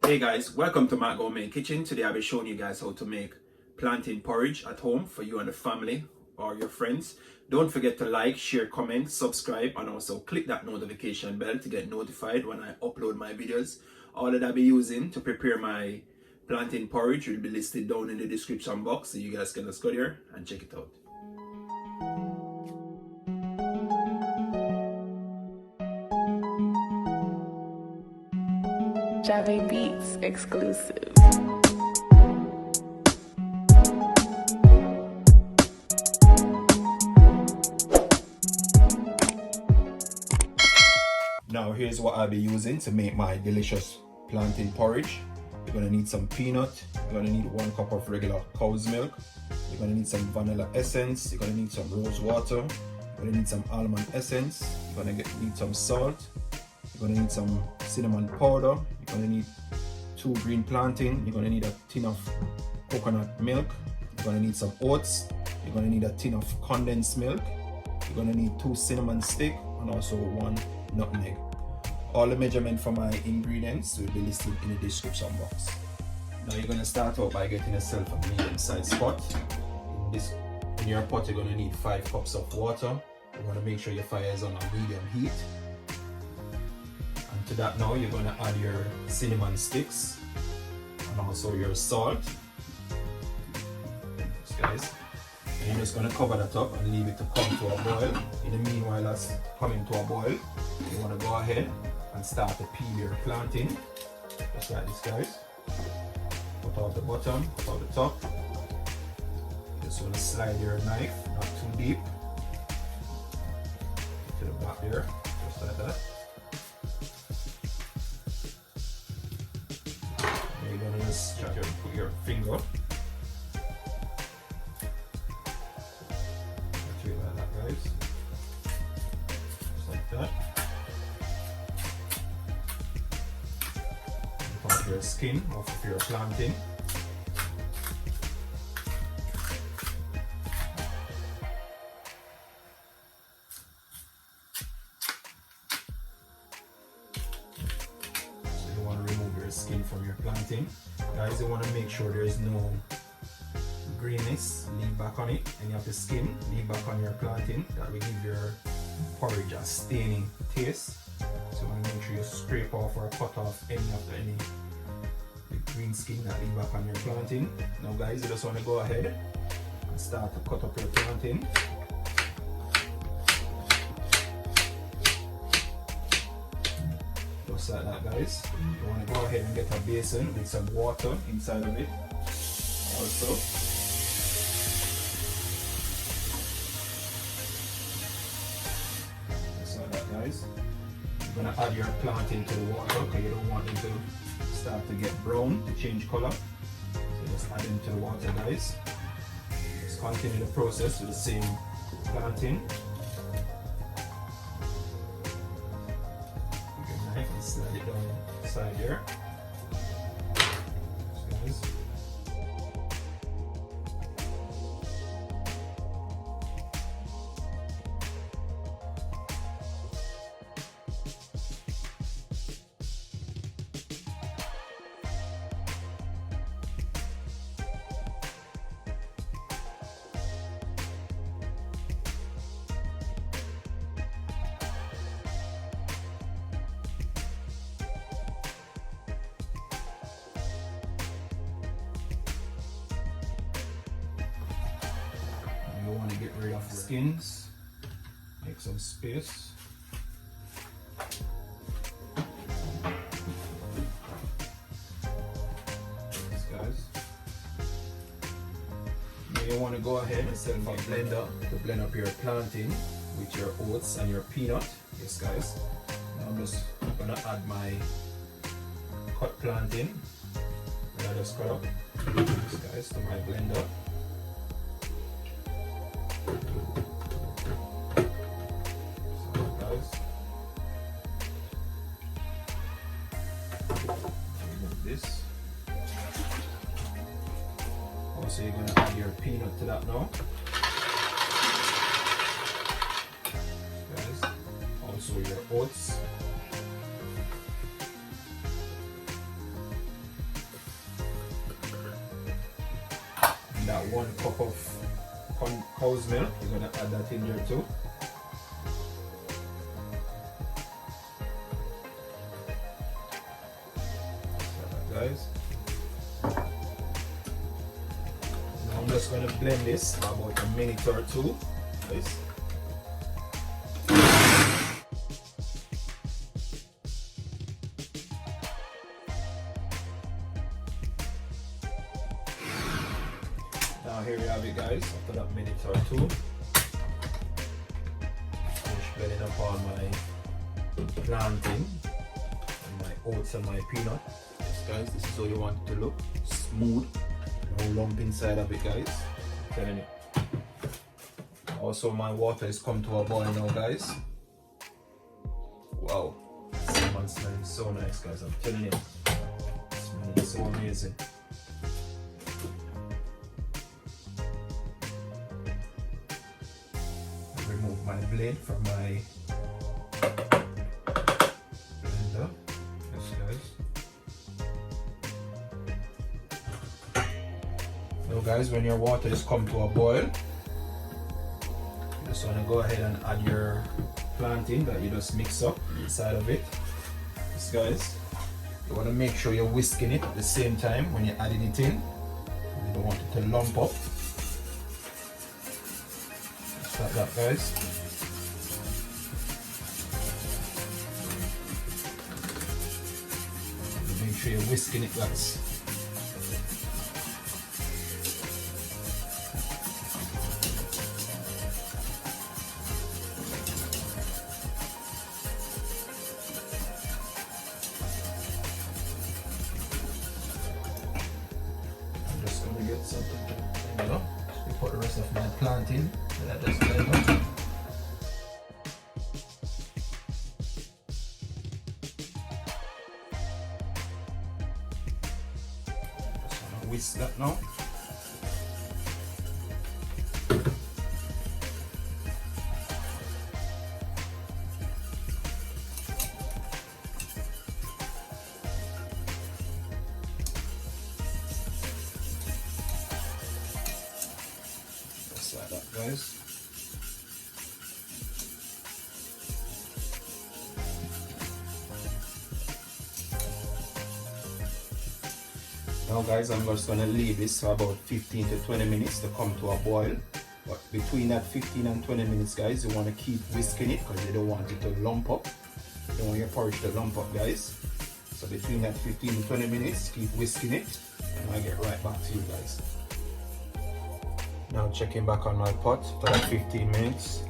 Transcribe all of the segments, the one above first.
Hey guys, welcome to Matt Gourmet Kitchen. Today I'll be showing you guys how to make plantain porridge at home for you and the family or your friends. Don't forget to like, share, comment, subscribe, and also click that notification bell to get notified when I upload my videos. All that I'll be using to prepare my plantain porridge will be listed down in the description box, so you guys can just go there and check it out. Jave Beats exclusive. Now here's what I'll be using to make my delicious plantain porridge. You're gonna need some peanut, you're gonna need 1 cup of regular cow's milk, you're gonna need some vanilla essence, you're gonna need some rose water, you're gonna need some almond essence, you're gonna need some salt, you're gonna need some cinnamon powder, you're gonna need 2 green plantain, you're gonna need a tin of coconut milk, you're gonna need some oats, you're gonna need a tin of condensed milk, you're gonna need 2 cinnamon sticks, and also 1 nutmeg. All the measurement for my ingredients will be listed in the description box. Now you're gonna start out by getting yourself a medium-sized pot. In your pot you're gonna need 5 cups of water. You wanna make sure your fire is on a medium heat. And to that now you're gonna add your cinnamon sticks and also your salt. Guys. And you're just gonna cover that up and leave it to come to a boil. In the meanwhile that's coming to a boil, you wanna go ahead and start to peel your plantain, just like this, guys. Put out the bottom, put out the top. You just want to slide your knife, not too deep, to the back there, just like that. And you're gonna just put your finger like that, guys, just like that. Your skin off of your plantain. So you want to remove your skin from your plantain. Guys, you want to make sure there is no greenness, leave back on it. Any of the skin, leave back on your plantain. That will give your porridge a staining taste. So you want to make sure you scrape off or cut off any green skin that leave back on your plantain. Now guys, you just want to go ahead and start to cut up your plantain. Just like that, guys. You want to go ahead and get a basin with some water inside of it also. Just like that, guys. You're going to add your plantain to the water because you don't want it to start to get brown, to change color. So just add them to the water, guys. Just continue the process with the same plantain. Take your knife and slide it down inside here. So guys. You want to get rid of the skins, make some space. This, guys. Now you want to go ahead and set up a blender to blend up your plantain with your oats and your peanut. Yes, guys. Now I'm just going to add my cut plantain that I just cut up, this, guys, to my blender. Remove this. Also, you're going to add your peanut to that now. Guys, also your oats. that 1 cup of cow's milk. You're gonna add that in there too. Guys, now I'm just going to blend this for about a minute or two, guys. Now here we have it, guys. After that minute or two, finish blending up all my plantain and my oats and my peanut. Guys, this is how you want it to look. Smooth, no lump inside of it, guys. I'm telling you. Also, my water is come to a boil now, guys. Wow, cinnamon smelling so nice, guys. I'm telling you, smelling so amazing. I remove my blade from my blender. Yes, guys. Now guys, when your water is come to a boil, you just want to go ahead and add your plantain that you just mix up inside of it. This, guys, you want to make sure you're whisking it at the same time when you're adding it in. You don't want it to lump up. Just like that, guys. Make sure you're whisking it, guys. Put the rest of my plantain that I just blend up. Just want to whisk that now. Like that, guys. Now guys, I'm just going to leave this for about 15 to 20 minutes to come to a boil. But between that 15 and 20 minutes, guys, you want to keep whisking it because you don't want it to lump up. You don't want your porridge to lump up, guys. So between that 15 to 20 minutes, keep whisking it and I'll get right back to you guys. Now checking back on my pot for that 15 minutes.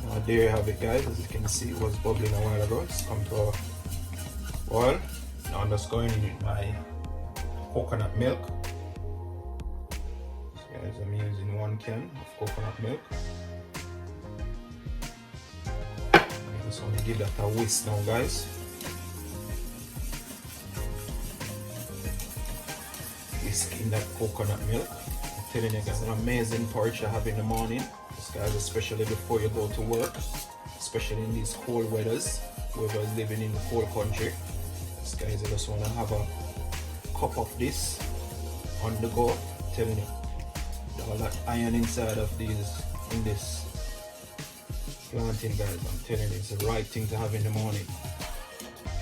Now there you have it, guys. As you can see, it was bubbling a while ago. It's come to a boil. Now I'm just going in with my coconut milk. So guys, I'm using 1 can of coconut milk. I just want to give that a whisk now, guys. Whisking that coconut milk. Telling you guys, an amazing porridge to have in the morning. This, guys, especially before you go to work, especially in these cold weathers, whoever is living in the cold country. This, guys, I just want to have a cup of this on the go. I'm telling you, all that iron inside of these in this plantain, guys. I'm telling you, it's the right thing to have in the morning.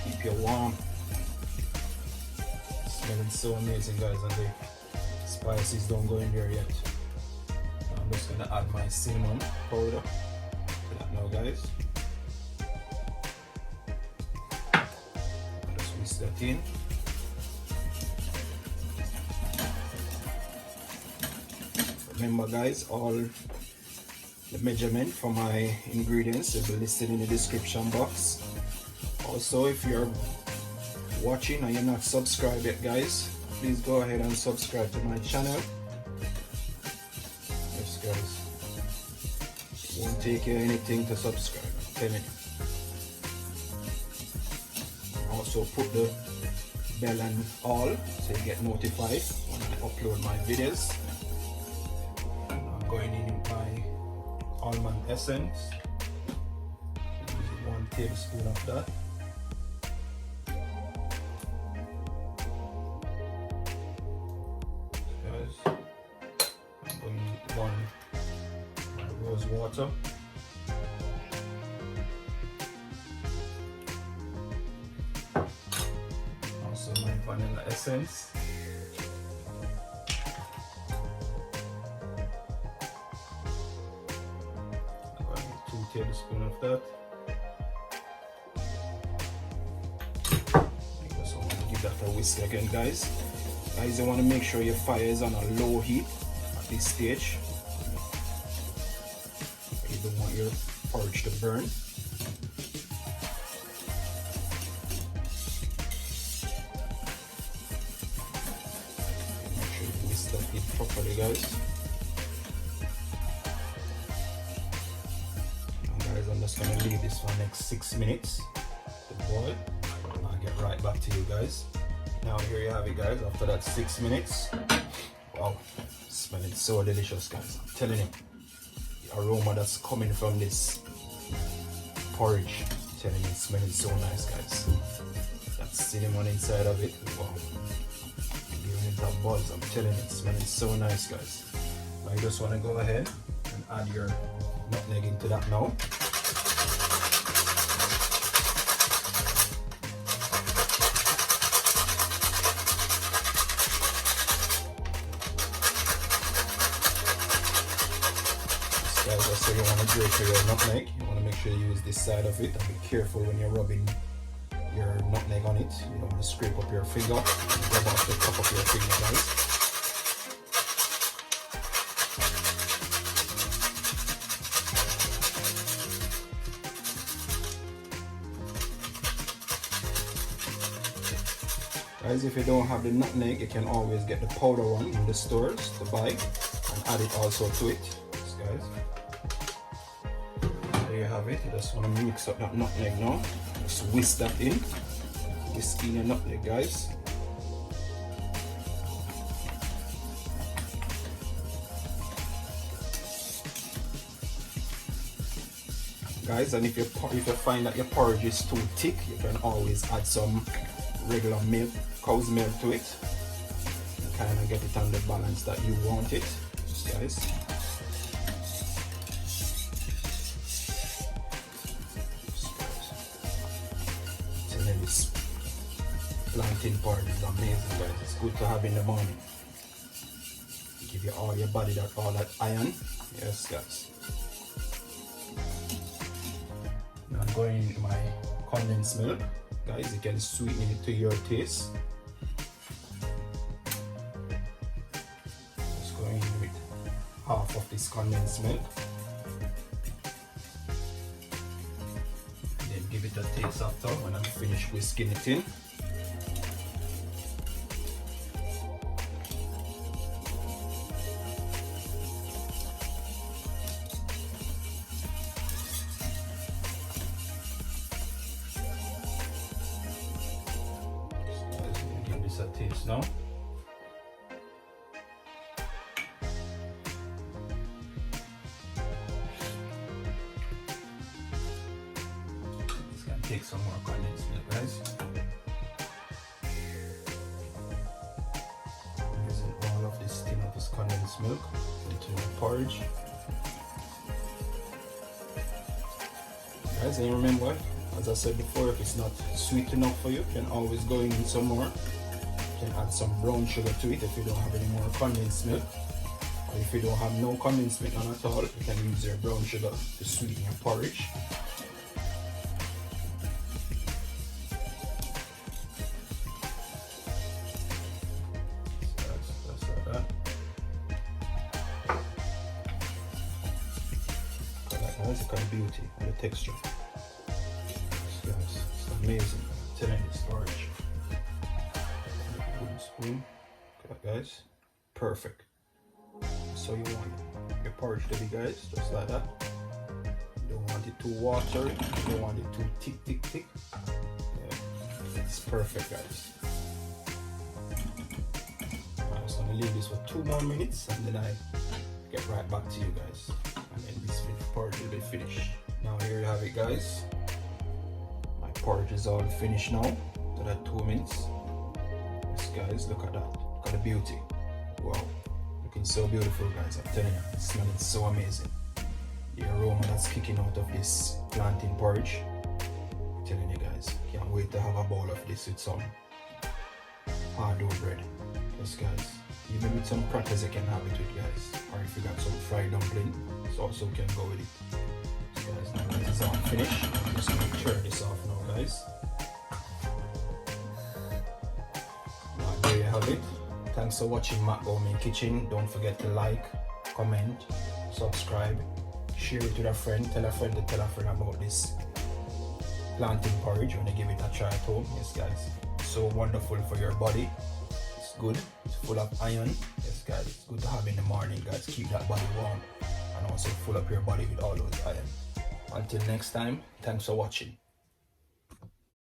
Keep you warm. It's smelling so amazing, guys, and the spices don't go in there yet. I'm just gonna add my cinnamon powder to that now, guys. Just whisk that in. Remember, guys, all the measurement for my ingredients will be listed in the description box. Also, if you're watching and you're not subscribed yet, guys, please go ahead and subscribe to my channel. Yes, guys, it won't take you anything to subscribe, I'm telling you. Also put the bell and all so you get notified when I upload my videos. I'm going in with my almond essence. I'm using 1 tablespoon of that. water. Also my vanilla essence. I'm going to 2 tablespoons of that. So I'm going to give that a whisk again, guys. Guys, you want to make sure your fire is on a low heat at this stage. You don't want your porridge to burn. Make sure you whisk that in properly, guys. Now guys, I'm just going to leave this for the next 6 minutes to boil. I'll get right back to you guys. Now here you have it, guys, after that 6 minutes. Wow, smelling so delicious, guys. I'm telling you, the aroma that's coming from this porridge, I'm telling you, it's smelling so nice, guys. That cinnamon inside of it, wow. Giving it that buzz, I'm telling you, it's smelling so nice, guys. Now you just want to go ahead and add your nutmeg into that now. Guys, so you want to grate your nutmeg. You want to make sure you use this side of it and be careful when you're rubbing your nutmeg on it. You don't want to scrape up your finger and rub off the top of your finger, guys. Guys, if you don't have the nutmeg, you can always get the powder one in the stores to buy and add it also to it. Guys, there you have it. You just want to mix up that nutmeg now. Just whisk that in. Whisk in your nutmeg, guys. Guys, and if you find that your porridge is too thick, you can always add some regular milk, cow's milk to it. Kind of get it on the balance that you want it, guys. This plantain porridge is amazing, guys. It's good to have in the morning. Give you all your body all that iron. Yes, guys. Now I'm going into my condensed milk. Guys, you can sweeten it to your taste. Just going in with half of this condensed milk. Give it a taste after when I'm finished whisking it in. So give this a taste now. Take some more condensed milk, guys. I'm using all of this tin of this condensed milk into my porridge. Guys, and remember, as I said before, if it's not sweet enough for you, you can always go in some more. You can add some brown sugar to it if you don't have any more condensed milk. Or if you don't have no condensed milk on at all, you can use your brown sugar to sweeten your porridge. Look at the beauty and the texture. It's amazing. I'm telling you, this porridge. Wooden spoon. Look at that, guys. Perfect. So you want your porridge to be, guys, just like that. You don't want it too watery. You don't want it too thick. Yeah. It's perfect, guys. I'm just gonna leave this for 2 more minutes and then I get right back to you guys. And then this porridge will be finished. Now here you have it, guys. My porridge is all finished now. To that 2 minutes. Yes, guys, look at that. Look at the beauty. Wow, looking so beautiful, guys. I'm telling you, it's smelling so amazing. The aroma that's kicking out of this plantain porridge. I'm telling you guys, can't wait to have a bowl of this with some hard dough bread. Yes guys, even with some crackers you can have it with, guys. Or if you got some fried dumpling, it also can go with it. So guys, now that it's all finished, I'm just gonna turn this off now, guys. Now there you have it. Thanks for watching Matt Gourmet Kitchen. Don't forget to like, comment, subscribe, share it with a friend, tell a friend to tell a friend about this plantain porridge when they give it a try at home. Yes guys, so wonderful for your body. It's good, it's full of iron. Yes guys, it's good to have in the morning, guys. Keep that body warm and also fill up your body with all those iron. Until next time, thanks for watching.